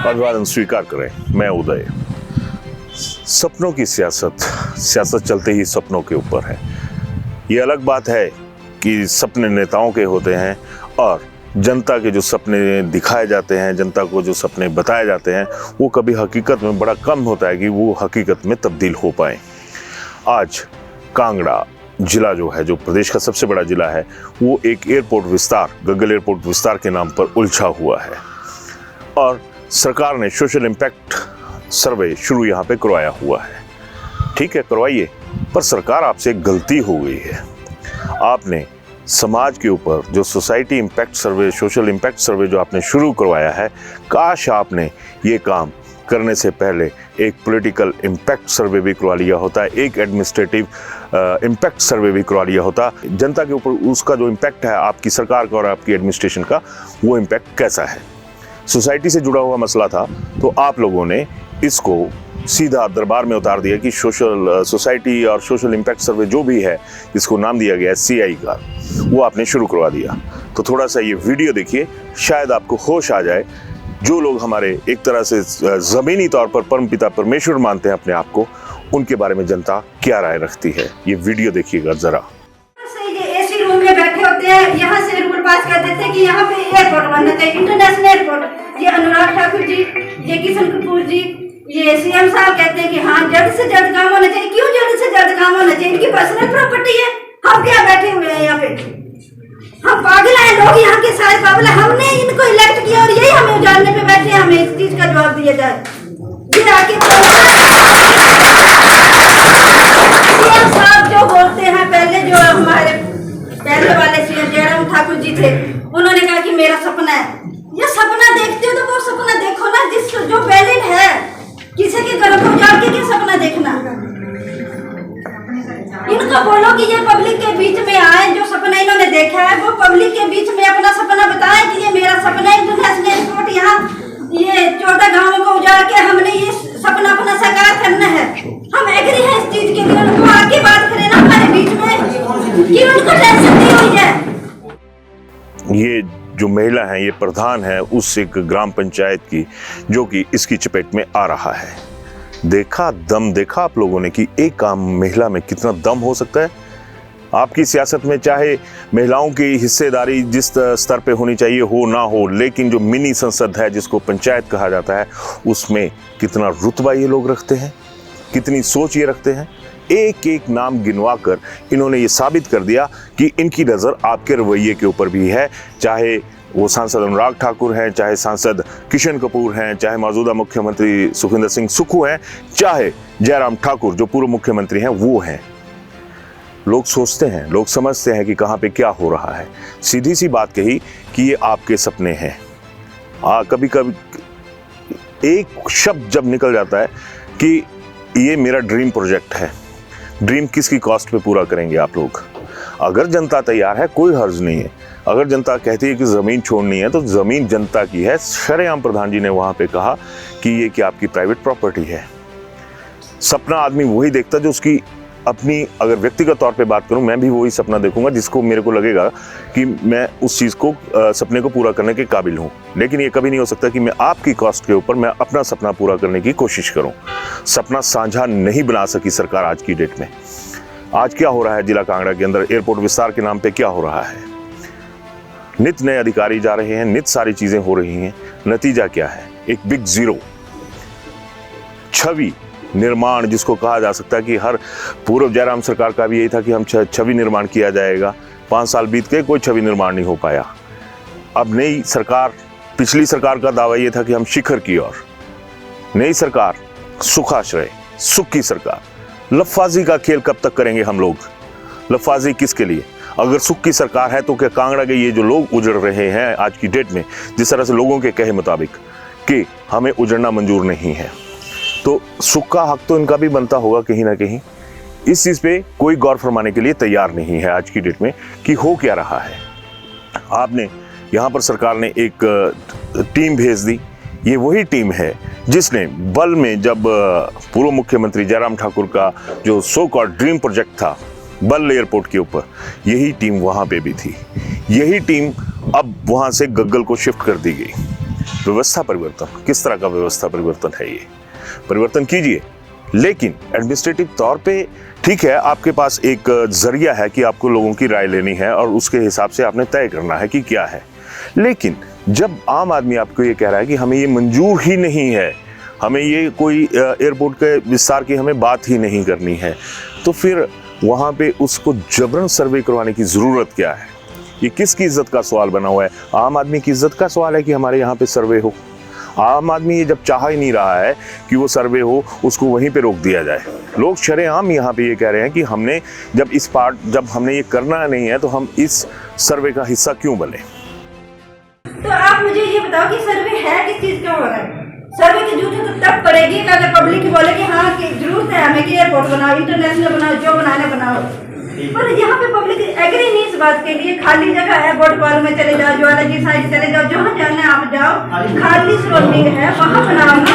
अभिवादन स्वीकार करें। मैं उदय। सपनों की सियासत चलते ही सपनों के ऊपर है। ये अलग बात है कि सपने नेताओं के होते हैं और जनता के जो सपने दिखाए जाते हैं, जनता को जो सपने बताए जाते हैं, वो कभी हकीकत में बड़ा कम होता है कि वो हकीकत में तब्दील हो पाए। आज कांगड़ा जिला जो है, जो प्रदेश का सबसे बड़ा जिला है, वो एक एयरपोर्ट विस्तार, गग्गल एयरपोर्ट विस्तार के नाम पर उलझा हुआ है और सरकार ने सोशल इम्पैक्ट सर्वे शुरू यहाँ पे करवाया हुआ है। ठीक है, करवाइए, पर सरकार आपसे एक गलती हो गई है। आपने समाज के ऊपर जो सोसाइटी इम्पैक्ट सर्वे, सोशल इम्पैक्ट सर्वे जो आपने शुरू करवाया है, काश आपने ये काम करने से पहले एक पॉलिटिकल इम्पैक्ट सर्वे भी करवा लिया होता है, एक एडमिनिस्ट्रेटिव इम्पैक्ट सर्वे भी करवा लिया होता। जनता के ऊपर उसका जो इम्पैक्ट है, आपकी सरकार का और आपकी एडमिनिस्ट्रेशन का, वो इम्पैक्ट कैसा है। सोसाइटी से जुड़ा हुआ मसला था, तो आप लोगों ने इसको सीधा दरबार में उतार दिया कि सोसाइटी और सोशल इम्पैक्ट सर्वे जो भी है, जिसको नाम दिया गया है CI का, वो आपने शुरू करवा दिया। तो थोड़ा सा ये वीडियो देखिए, शायद आपको होश आ जाए। जो लोग हमारे एक तरह से ज़मीनी तौर पर परमपिता परमेश्वर मानते हैं अपने आप को, उनके बारे में जनता क्या राय रखती है। ये वीडियो देखिएगा जरा। एसी रूम में बैठे होते हैं, यहाँ से रूल पास कर देते हैं कि यहाँ पे एयरपोर्ट बनना चाहिए, इंटरनेशनल एयरपोर्ट। ये अनुराग ठाकुर जी, ये किशन कपूर जी, ये CM साहब कहते हैं कि हाँ जल्द से जल्द काम होना चाहिए। क्यों जल्द से जल्द काम होना चाहिए? इनकी पर्सनल प्रॉपर्टी है। हम क्या बैठे हुए हैं यहाँ पे? हम पागल हैं, लोग यहाँ के सारे पागल हैं। हमने इनको इलेक्ट किया और यही हमें उजाड़ने पे बैठे हैं। हमें इस चीज का जवाब दिया जाए। ये आके CM साहब जो बोलते हैं, पहले जो हमारे पहले वाले CM जयराम ठाकुर जी थे, उन्होंने कहा कि मेरा सपना है। ये सपना देखते हो तो वो सपना देखो ना जिस जो वैलिड है। किसी के घर को उजाड़ के क्या सपना देखना? इनको बोलो कि ये पब्लिक के बीच में आए, जो सपना इन्होंने देखा है वो पब्लिक के बीच में अपना सपना बताएं कि ये मेरा सपना है इंटरनेशनल एयरपोर्ट, यहाँ ये 14 गांवों को उजाड़ के हमने ये सपना अपना साकार करना है। हम एग्री हैं इस चीज के लिए। उनको आके बात करें ना हमारे बीच में कि उनको टेंशन दी हुई है। ये जो महिला है, ये प्रधान है उस एक ग्राम पंचायत की, जो कि इसकी चपेट में आ रहा है। देखा दम, देखा आप लोगों ने कि एक काम महिला में कितना दम हो सकता है। आपकी सियासत में चाहे महिलाओं की हिस्सेदारी जिस स्तर पे होनी चाहिए हो ना हो, लेकिन जो मिनी संसद है, जिसको पंचायत कहा जाता है, उसमें कितना रुतबा ये लोग रखते हैं, कितनी सोच ये रखते हैं। एक एक नाम गिनवा कर इन्होंने ये साबित कर दिया कि इनकी नज़र आपके रवैये के ऊपर भी है। चाहे वो सांसद अनुराग ठाकुर हैं, चाहे सांसद किशन कपूर हैं, चाहे मौजूदा मुख्यमंत्री सुखविंदर सिंह सुक्खू हैं, चाहे जयराम ठाकुर जो पूर्व मुख्यमंत्री हैं वो हैं। लोग सोचते हैं, लोग समझते हैं कि कहाँ पे क्या हो रहा है। सीधी सी बात कही कि ये आपके सपने हैं। कभी कभी एक शब्द जब निकल जाता है कि ये मेरा ड्रीम प्रोजेक्ट है, ड्रीम किसकी कॉस्ट पे पूरा करेंगे आप लोग? अगर जनता तैयार है, कोई हर्ज नहीं है। अगर जनता कहती है कि ज़मीन छोड़नी है, तो ज़मीन जनता की है। शरेआम प्रधान जी ने वहाँ पे कहा कि ये कि आपकी प्राइवेट प्रॉपर्टी है। सपना आदमी वही देखता जो उसकी अपनी, अगर व्यक्तिगत तौर पे बात करूं, मैं भी वही सपना देखूंगा जिसको मेरे को लगेगा कि मैं उस चीज़ को, सपने को पूरा करने के काबिल हूं। लेकिन ये कभी नहीं हो सकता कि मैं आपकी कॉस्ट के ऊपर मैं अपना सपना पूरा करने की कोशिश करूं। सपना साझा नहीं बना सकी सरकार आज की डेट में। आज क्या हो रहा है जिला कांगड़ा के अंदर? एयरपोर्ट विस्तार के नाम पे क्या हो रहा है? नित नए अधिकारी जा रहे हैं, नित सारी चीजें हो रही हैं। नतीजा क्या है? एक बिग जीरो। छवि निर्माण जिसको कहा जा सकता है कि हर पूर्व जयराम सरकार का भी यही था कि हम छवि निर्माण किया जाएगा। 5 साल बीत गए, कोई छवि निर्माण नहीं हो पाया। अब नई सरकार, पिछली सरकार का दावा ये था कि हम शिखर की ओर, नई सरकार सुखाश्रय, सुख की सरकार। लफाजी का खेल कब तक करेंगे हम लोग? लफाजी किसके लिए? अगर सुख की सरकार है तो क्या कांगड़ा के ये जो लोग उजड़ रहे हैं आज की डेट में, जिस तरह से लोगों के कहे मुताबिक कि हमें उजड़ना मंजूर नहीं है, तो सुख का हक तो इनका भी बनता होगा कहीं ना कहीं। इस चीज़ पे कोई गौर फरमाने के लिए तैयार नहीं है आज की डेट में कि हो क्या रहा है। आपने यहाँ पर सरकार ने एक टीम भेज दी। ये वही टीम है जिसने बल में, जब पूर्व मुख्यमंत्री जयराम ठाकुर का जो सो कॉल्ड ड्रीम प्रोजेक्ट था बल एयरपोर्ट के ऊपर, यही टीम वहाँ पे भी थी। यही टीम अब वहाँ से गग्गल को शिफ्ट कर दी गई। व्यवस्था परिवर्तन, किस तरह का व्यवस्था परिवर्तन है ये, परिवर्तन कीजिए। लेकिन एडमिनिस्ट्रेटिव तौर पे ठीक है, आपके पास एक जरिया है कि आपको लोगों की राय लेनी है और उसके हिसाब से आपने तय करना है कि क्या है। लेकिन जब आम आदमी आपको ये कह रहा है कि हमें ये मंजूर ही नहीं है, हमें ये कोई एयरपोर्ट के विस्तार की हमें बात ही नहीं करनी है, तो फिर वहाँ पे उसको जबरन सर्वे करवाने की ज़रूरत क्या है? ये किसकी इज्जत का सवाल बना हुआ है? आम आदमी की इज्जत का सवाल है कि हमारे यहाँ पे सर्वे हो। आम आदमी ये जब चाह ही नहीं रहा है कि वो सर्वे हो, उसको वहीं पे रोक दिया जाए। लोग शरेआम यहाँ पे ये कह रहे हैं कि हमने जब हमने ये करना नहीं है तो हम इस सर्वे का हिस्सा क्यों बने? तो आप मुझे ये बताओ कि सर्वे है किस चीज का हो रहा है? सर्वे की जरूरत तो तब पड़ेगी कि अगर पब्लिक बोले कि हाँ कि जरूरत है हमें कि एयरपोर्ट बनाओ, इंटरनेशनल बनाओ, जो बनाने बनाओ। पर यहाँ पे पब्लिक एग्री नहीं इस बात के लिए। खाली जगह है, बोट कॉल में चले जाओ, ज्वालाजी साइड चले जाओ, जहाँ जाना है आप जाओ, खाली सराउंडिंग है, वहाँ बनाओ ना।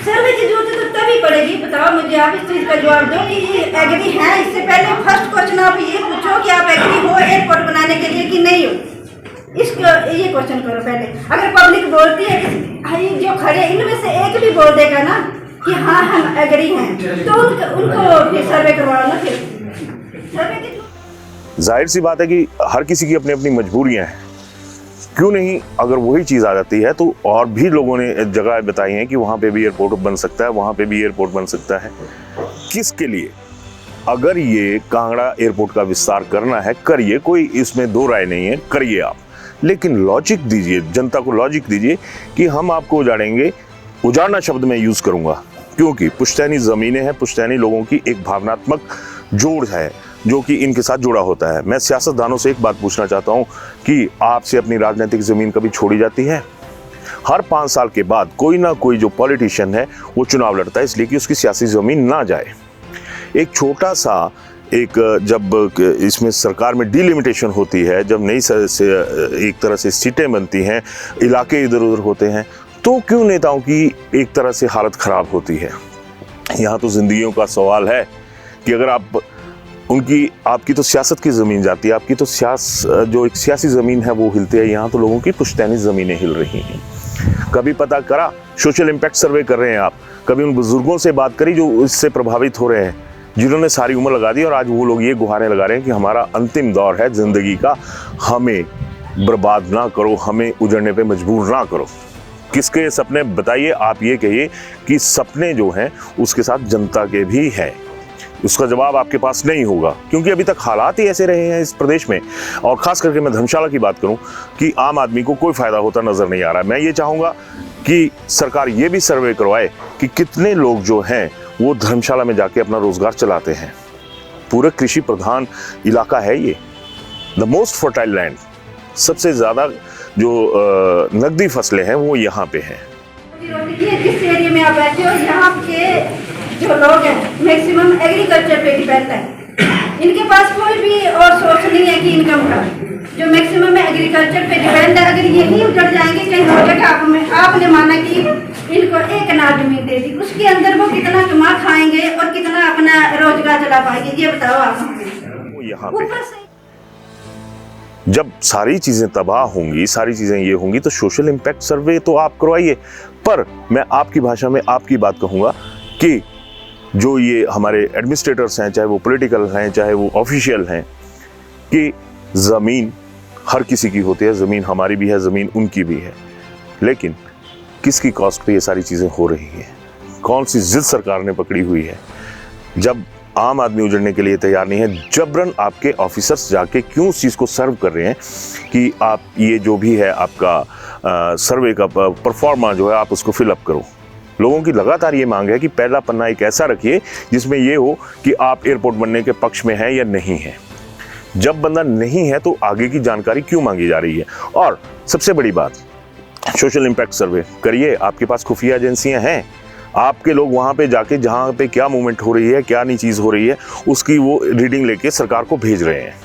सर्वे की जरूरत तो तभी पड़ेगी। बताओ मुझे, आप इस चीज का जवाब दो कि ये एग्री है। इससे पहले फर्स्ट क्वेश्चन आप ये पूछो कि आप एग्री हो एयरपोर्ट बनाने के लिए कि नहीं हो। ये क्वेश्चन करो पहले। अगर पब्लिक बोलती है कि जो खड़े इनमें से एक भी बोल देगा ना कि हाँ हम एग्री हैं, तो उनको फिर सर्वे करवाओ ना। फिर सर्वे की जाहिर सी बात है कि हर किसी की अपनी अपनी मजबूरियां हैं। क्यों नहीं, अगर वही चीज़ आ जाती है तो और भी लोगों ने जगह बताई हैं कि वहाँ पे भी एयरपोर्ट बन सकता है, वहाँ पे भी एयरपोर्ट बन सकता है। किसके लिए? अगर ये कांगड़ा एयरपोर्ट का विस्तार करना है, करिए, कोई इसमें दो राय नहीं है, करिए आप। लेकिन लॉजिक दीजिए, जनता को लॉजिक दीजिए कि हम आपको उजाड़ेंगे। उजाड़ना शब्द मैं यूज़ करूँगा क्योंकि पुश्तैनी ज़मीनें हैं, पुश्तैनी लोगों की एक भावनात्मक जोड़ है जो कि इनके साथ जुड़ा होता है। मैं सियासतदानों से एक बात पूछना चाहता हूँ कि आपसे अपनी राजनीतिक ज़मीन कभी छोड़ी जाती है? हर 5 साल के बाद कोई ना कोई जो पॉलिटिशियन है वो चुनाव लड़ता है इसलिए कि उसकी सियासी ज़मीन ना जाए। एक छोटा सा जब इसमें सरकार में डिलिमिटेशन होती है, जब नई से एक तरह से सीटें बनती हैं, इलाके इधर उधर होते हैं, तो क्यों नेताओं की एक तरह से हालत ख़राब होती है? यहाँ तो ज़िंदगियों का सवाल है कि अगर आपकी तो सियासत की ज़मीन जाती है, आपकी तो जो एक सियासी ज़मीन है वो हिलती है। यहाँ तो लोगों की पुश्तैनी ज़मीनें हिल रही हैं। कभी पता करा, सोशल इम्पैक्ट सर्वे कर रहे हैं आप, कभी उन बुजुर्गों से बात करी जो इससे प्रभावित हो रहे हैं, जिन्होंने सारी उम्र लगा दी और आज वो लोग ये गुहारें लगा रहे हैं कि हमारा अंतिम दौर है ज़िंदगी का, हमें बर्बाद ना करो, हमें उजड़ने पे मजबूर ना करो। किसके सपने बताइए? आप ये कहिए कि सपने जो हैं उसके साथ जनता के भी हैं। उसका जवाब आपके पास नहीं होगा क्योंकि अभी तक हालात ही ऐसे रहे हैं इस प्रदेश में। और ख़ास करके मैं धर्मशाला की बात करूं कि आम आदमी को कोई फ़ायदा होता नज़र नहीं आ रहा है। मैं ये चाहूँगा कि सरकार ये भी सर्वे करवाए कि कितने लोग जो हैं वो धर्मशाला में जाके अपना रोज़गार चलाते हैं। पूरे कृषि प्रधान इलाका है ये, द मोस्ट फर्टाइल लैंड। सबसे ज़्यादा जो नकदी फसलें हैं वो यहाँ पे हैं। जिस एरिया में आप बैठे हो, यहाँ के जो लोग हैं मैक्सिमम एग्रीकल्चर पे डिपेंड है। इनके पास कोई भी और सोर्स नहीं है कि इनकम का। जो मैक्सिमम एग्रीकल्चर पे डिपेंड है, अगर यही उजड़ जाएंगे कहीं और जगह, आपने माना कि इनको 1 कनाल जमीन दे दी, उसके अंदर वो कितना कमा खाएंगे और कितना अपना रोजगार चला पाएंगे, ये बताओ आप। वो यहाँ पे जब सारी चीज़ें तबाह होंगी, सारी चीज़ें ये होंगी, तो सोशल इम्पैक्ट सर्वे तो आप करवाइए। पर मैं आपकी भाषा में आपकी बात कहूँगा कि जो ये हमारे एडमिनिस्ट्रेटर्स हैं, चाहे वो पॉलिटिकल हैं, चाहे वो ऑफिशियल हैं, कि ज़मीन हर किसी की होती है, ज़मीन हमारी भी है, ज़मीन उनकी भी है, लेकिन किसकी कॉस्ट पे ये सारी चीज़ें हो रही हैं? कौन सी जिद सरकार ने पकड़ी हुई है? जब आम आदमी उजड़ने के लिए तैयार नहीं है, जबरन आपके ऑफिसर्स जाके क्यों उस चीज़ को सर्व कर रहे हैं कि आप ये जो भी है आपका सर्वे का परफॉर्मा जो है आप उसको फिलअप करो। लोगों की लगातार ये मांग है कि पहला पन्ना एक ऐसा रखिए जिसमें ये हो कि आप एयरपोर्ट बनने के पक्ष में हैं या नहीं हैं। जब बंदा नहीं है तो आगे की जानकारी क्यों मांगी जा रही है? और सबसे बड़ी बात, सोशल इम्पैक्ट सर्वे करिए। आपके पास खुफिया एजेंसियां हैं, आपके लोग वहाँ पे जाके जहाँ पे क्या मूवमेंट हो रही है, क्या नहीं चीज़ हो रही है, उसकी वो रीडिंग लेके सरकार को भेज रहे हैं।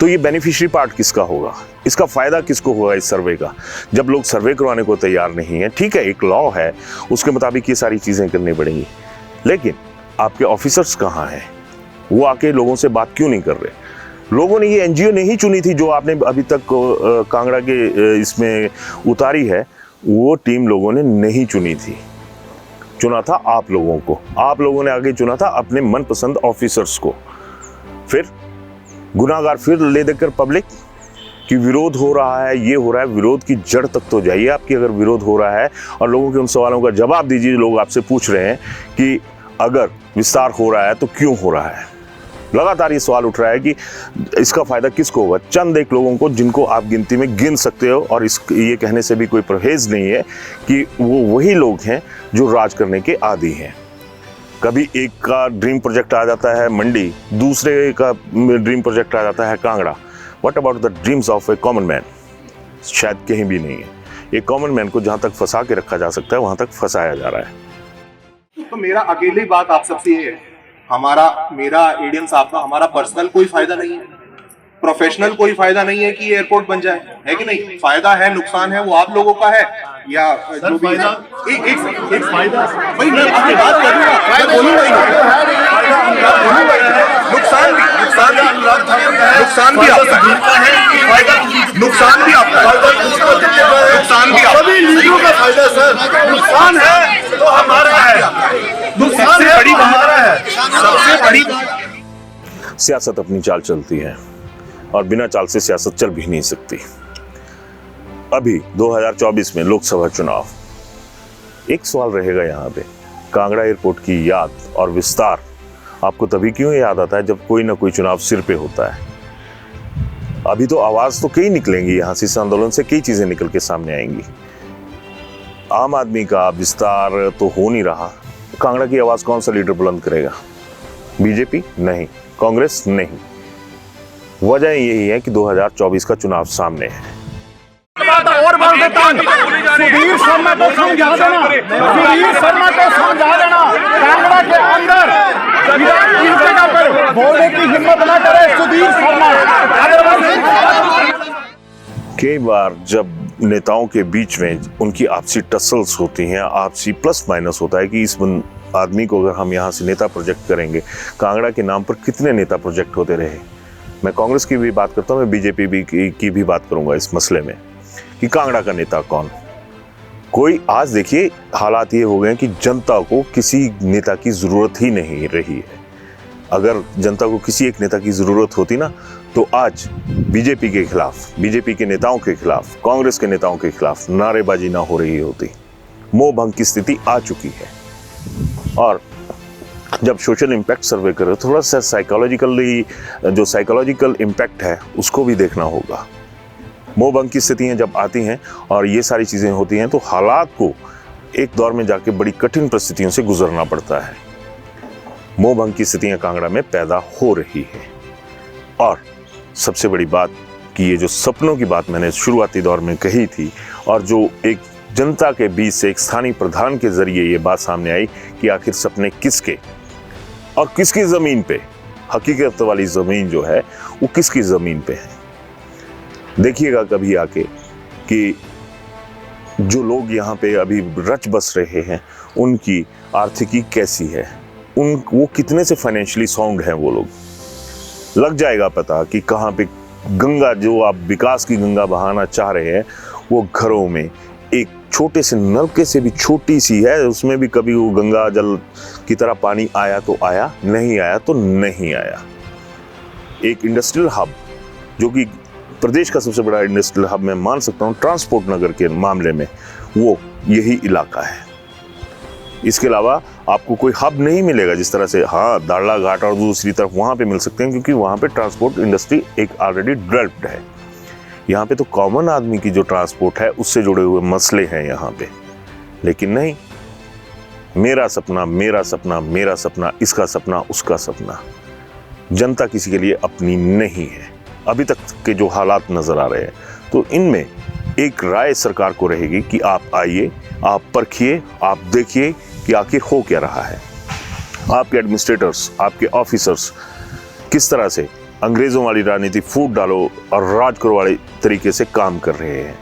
तो ये बेनिफिशियरी पार्ट किसका होगा? इसका फ़ायदा किसको होगा इस सर्वे का? जब लोग सर्वे करवाने को तैयार नहीं है, ठीक है एक लॉ है उसके मुताबिक ये सारी चीज़ें करनी पड़ेंगी, लेकिन आपके ऑफिसर्स कहाँ हैं? वो आके लोगों से बात क्यों नहीं कर रहे? लोगों ने, ये एनजीओ नहीं चुनी थी जो आपने अभी तक कांगड़ा के इसमें उतारी है, वो टीम लोगों ने नहीं चुनी थी। चुना था आप लोगों को, आप लोगों ने आगे चुना था अपने मनपसंद ऑफिसर्स को। फिर गुनाहगार फिर ले देकर पब्लिक कि विरोध हो रहा है, ये हो रहा है। विरोध की जड़ तक तो जाइए आपकी, अगर विरोध हो रहा है और लोगों के उन सवालों का जवाब दीजिए। लोग आपसे पूछ रहे हैं कि अगर विस्तार हो रहा है तो क्यों हो रहा है। लगातार ये सवाल उठ रहा है कि इसका फायदा किसको होगा। चंद एक लोगों को जिनको आप गिनती में गिन सकते हो, और ये कहने से भी कोई परहेज नहीं है कि वो वही लोग हैं जो राज करने के आदी हैं। कभी एक का ड्रीम प्रोजेक्ट आ जाता है मंडी, दूसरे का ड्रीम प्रोजेक्ट आ जाता है Kangra. What about the dreams of A common man? शायद कहीं भी नहीं है। एक कॉमन मैन को जहां तक फंसा के रखा जा सकता है वहां तक फंसाया जा रहा है। तो मेरा अकेली बात आप सबसे ये है, मेरा एडीएम साहब का हमारा पर्सनल कोई फायदा नहीं है, प्रोफेशनल कोई फायदा नहीं है कि ये एयरपोर्ट बन जाए, है कि नहीं? फायदा है, नुकसान है, वो आप लोगों का है या जो भी है। एक फायदा भाई, मैं आपकी बात करूंगा, मैं बोलूंगा नुकसान भी आपका है, नुकसान भी सभी लीडरों का फायदा सर। नुकसान है तो हमारा है, नुकसान है बड़ी हमारा है, सबसे बड़ी। सियासत अपनी चाल चलती है और बिना चाल से सियासत चल भी नहीं सकती। अभी 2024 में लोकसभा चुनाव, एक सवाल रहेगा यहाँ पे, कांगड़ा एयरपोर्ट की याद और विस्तार आपको तभी क्यों याद आता है जब कोई ना कोई चुनाव सिर पे होता है। अभी तो आवाज तो कई निकलेंगी यहाँ से, इस आंदोलन से कई चीजें निकल के सामने आएंगी। आम आदमी का विस्तार तो हो नहीं रहा, कांगड़ा की आवाज कौन सा लीडर बुलंद करेगा? बीजेपी नहीं, कांग्रेस नहीं। वजह यही है कि 2024 का चुनाव सामने है। और बोल देता हूं, सुधीर शर्मा को समझा देना, सुधीर शर्मा को समझा देना, कांगड़ा के अंदर इस जगह पर बोलने की हिम्मत ना करे सुधीर शर्मा। कई बार जब नेताओं के बीच में उनकी आपसी टसल्स होती हैं, आपसी प्लस माइनस होता है कि इस आदमी को अगर हम यहाँ से नेता प्रोजेक्ट करेंगे, कांगड़ा के नाम पर कितने नेता प्रोजेक्ट होते रहे। मैं कांग्रेस की भी बात करता हूँ, मैं बीजेपी की भी बात करूंगा इस मसले में कि कांगड़ा का नेता कौन। कोई आज देखिए हालात ये हो गए कि जनता को किसी नेता की जरूरत ही नहीं रही है। अगर जनता को किसी एक नेता की जरूरत होती ना, तो आज बीजेपी के खिलाफ, बीजेपी के नेताओं के खिलाफ, कांग्रेस के नेताओं के खिलाफ नारेबाजी ना हो रही होती। मोह भंग की स्थिति आ चुकी है। और जब सोशल इम्पैक्ट सर्वे करें, थोड़ा सा जो साइकोलॉजिकल इम्पैक्ट है उसको भी देखना होगा। मोह भंग की स्थितियां जब आती हैं और ये सारी चीजें होती हैं, तो हालात को एक दौर में जाके बड़ी कठिन परिस्थितियों से गुजरना पड़ता है। मोह भंग की स्थितियां कांगड़ा में पैदा हो रही है। और सबसे बड़ी बात कि ये जो सपनों की बात मैंने शुरुआती दौर में कही थी, और जो एक जनता के बीच से एक स्थानीय प्रधान के जरिए ये बात सामने आई कि आखिर सपने किसके और किसकी जमीन पे, हकीकत वाली जमीन जो है वो किसकी जमीन पे है। देखिएगा कभी आके कि जो लोग यहाँ पे अभी रच बस रहे हैं उनकी आर्थिकी कैसी है, वो कितने से फाइनेंशियली साउंड हैं वो लोग। लग जाएगा पता कि कहाँ पे गंगा, जो आप विकास की गंगा बहाना चाह रहे हैं, वो घरों में एक छोटे से नलके से भी छोटी सी है, उसमें भी कभी वो गंगा जल की तरह पानी आया तो आया, नहीं आया तो नहीं आया। एक इंडस्ट्रियल हब, जो कि प्रदेश का सबसे बड़ा इंडस्ट्रियल हब मैं मान सकता हूँ ट्रांसपोर्ट नगर के मामले में, वो यही इलाका है। इसके अलावा आपको कोई हब नहीं मिलेगा जिस तरह से दाड़ला घाट और दूसरी तरफ वहाँ पे मिल सकते हैं, क्योंकि वहाँ पे ट्रांसपोर्ट इंडस्ट्री एक ऑलरेडी डेवलप्ड है। यहाँ पे तो कॉमन आदमी की जो ट्रांसपोर्ट है उससे जुड़े हुए मसले हैं यहाँ पे। लेकिन नहीं, मेरा सपना, मेरा सपना, मेरा सपना, इसका सपना, उसका सपना। जनता किसी के लिए अपनी नहीं है अभी तक के जो हालात नजर आ रहे हैं। तो इनमें एक राय सरकार को रहेगी कि आप आइए, आप परखिए, आप देखिए कि आखिर हो क्या रहा है। आपके एडमिनिस्ट्रेटर्स, आपके ऑफिसर्स किस तरह से अंग्रेजों वाली राजनीति फूट डालो और राज करो वाले तरीके से काम कर रहे हैं।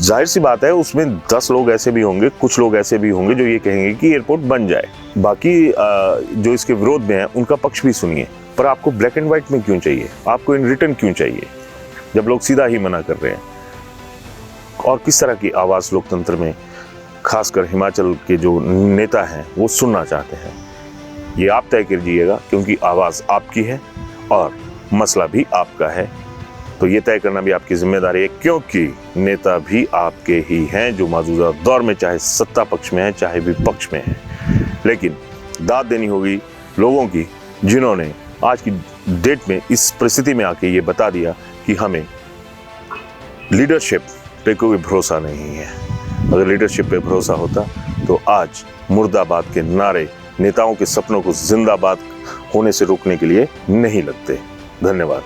जाहिर सी बात है उसमें 10 लोग ऐसे भी होंगे, कुछ लोग ऐसे भी होंगे जो ये कहेंगे कि एयरपोर्ट बन जाए। बाकी जो इसके विरोध में है उनका पक्ष भी सुनिए, पर आपको ब्लैक एंड व्हाइट में क्यों चाहिए, आपको इन रिटर्न क्यों चाहिए, जब लोग सीधा ही मना कर रहे हैं। और किस तरह की आवाज़ लोकतंत्र में खासकर हिमाचल के जो नेता हैं वो सुनना चाहते हैं, ये आप तय कीजिएगा, क्योंकि आवाज़ आपकी है और मसला भी आपका है। तो ये तय करना भी आपकी जिम्मेदारी है, क्योंकि नेता भी आपके ही हैं जो मौजूदा दौर में चाहे सत्ता पक्ष में है चाहे विपक्ष में है। लेकिन दाद देनी होगी लोगों की जिन्होंने आज की डेट में इस परिस्थिति में आके ये बता दिया कि हमें लीडरशिप पे कोई भरोसा नहीं है। अगर लीडरशिप पे भरोसा होता तो आज मुर्दाबाद के नारे नेताओं के सपनों को जिंदाबाद होने से रोकने के लिए नहीं लगते। धन्यवाद।